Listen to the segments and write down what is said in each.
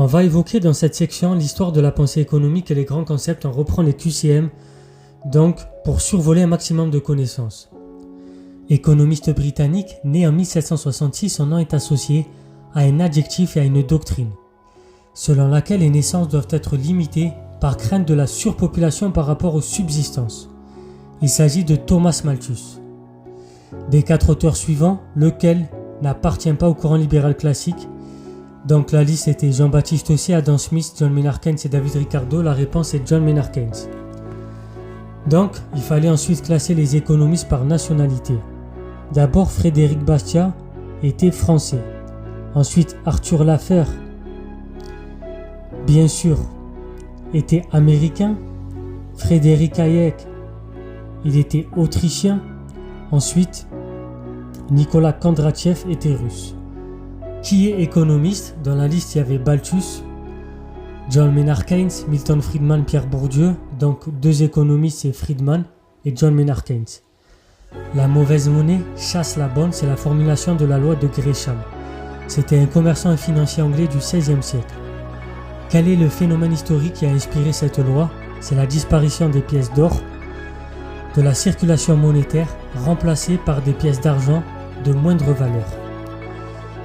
On va évoquer dans cette section l'histoire de la pensée économique et les grands concepts. On reprend les QCM, donc pour survoler un maximum de connaissances. Économiste britannique, né en 1766, son nom est associé à un adjectif et à une doctrine, selon laquelle les naissances doivent être limitées par crainte de la surpopulation par rapport aux subsistances. Il s'agit de Thomas Malthus. Des 4 auteurs suivants, lequel n'appartient pas au courant libéral classique? Donc la liste était Jean-Baptiste Ossier, Adam Smith, John Maynard Keynes et David Ricardo. La réponse est John Maynard Keynes. Donc il fallait ensuite classer les économistes par nationalité. D'abord Frédéric Bastiat était français. Ensuite Arthur Laffer, bien sûr, était américain. Frédéric Hayek, il était autrichien. Ensuite, Nicolas Kondratiev était russe. Qui est économiste? Dans la liste, il y avait Malthus, John Maynard Keynes, Milton Friedman, Pierre Bourdieu. Donc 2 économistes, c'est Friedman et John Maynard Keynes. La mauvaise monnaie chasse la bonne, c'est la formulation de la loi de Gresham. C'était un commerçant et financier anglais du XVIe siècle. Quel est le phénomène historique qui a inspiré cette loi? C'est la disparition des pièces d'or de la circulation monétaire, remplacées par des pièces d'argent de moindre valeur.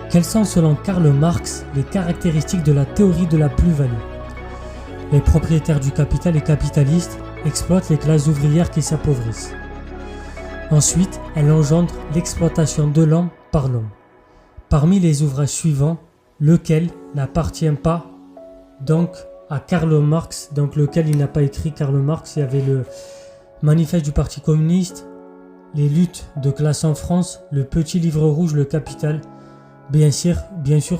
Quelles sont selon Karl Marx les caractéristiques de la théorie de la plus-value? Les propriétaires du capital et capitalistes exploitent les classes ouvrières qui s'appauvrissent. Ensuite, elle engendre l'exploitation de l'homme par l'homme. Parmi les ouvrages suivants, lequel n'appartient pas donc à Karl Marx, donc lequel il n'a pas écrit Karl Marx? Il y avait le Manifeste du Parti communiste, les luttes de classe en France, le petit livre rouge, le Capital. Bien sûr,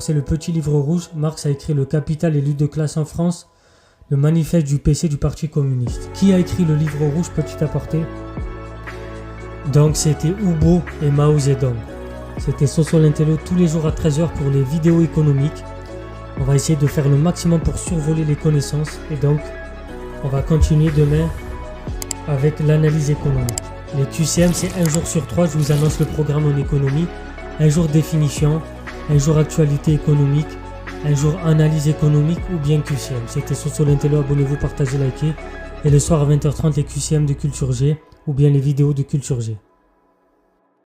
c'est le petit livre rouge. Marx a écrit le Capital et luttes de classe en France, le manifeste du PC du Parti communiste. Qui a écrit le livre rouge, petit aparté? Donc c'était Hubo et Mao Zedong. C'était Soso l'Intello tous les jours à 13h pour les vidéos économiques. On va essayer de faire le maximum pour survoler les connaissances. Et donc, on va continuer demain avec l'analyse économique. Les QCM, c'est 1 jour sur 3. Je vous annonce le programme en économie. Un jour définition, un jour actualité économique, un jour analyse économique ou bien QCM. C'était Soso l'Intello. Abonnez-vous, partagez, likez. Et le soir à 20h30, les QCM de Culture G ou bien les vidéos de Culture G.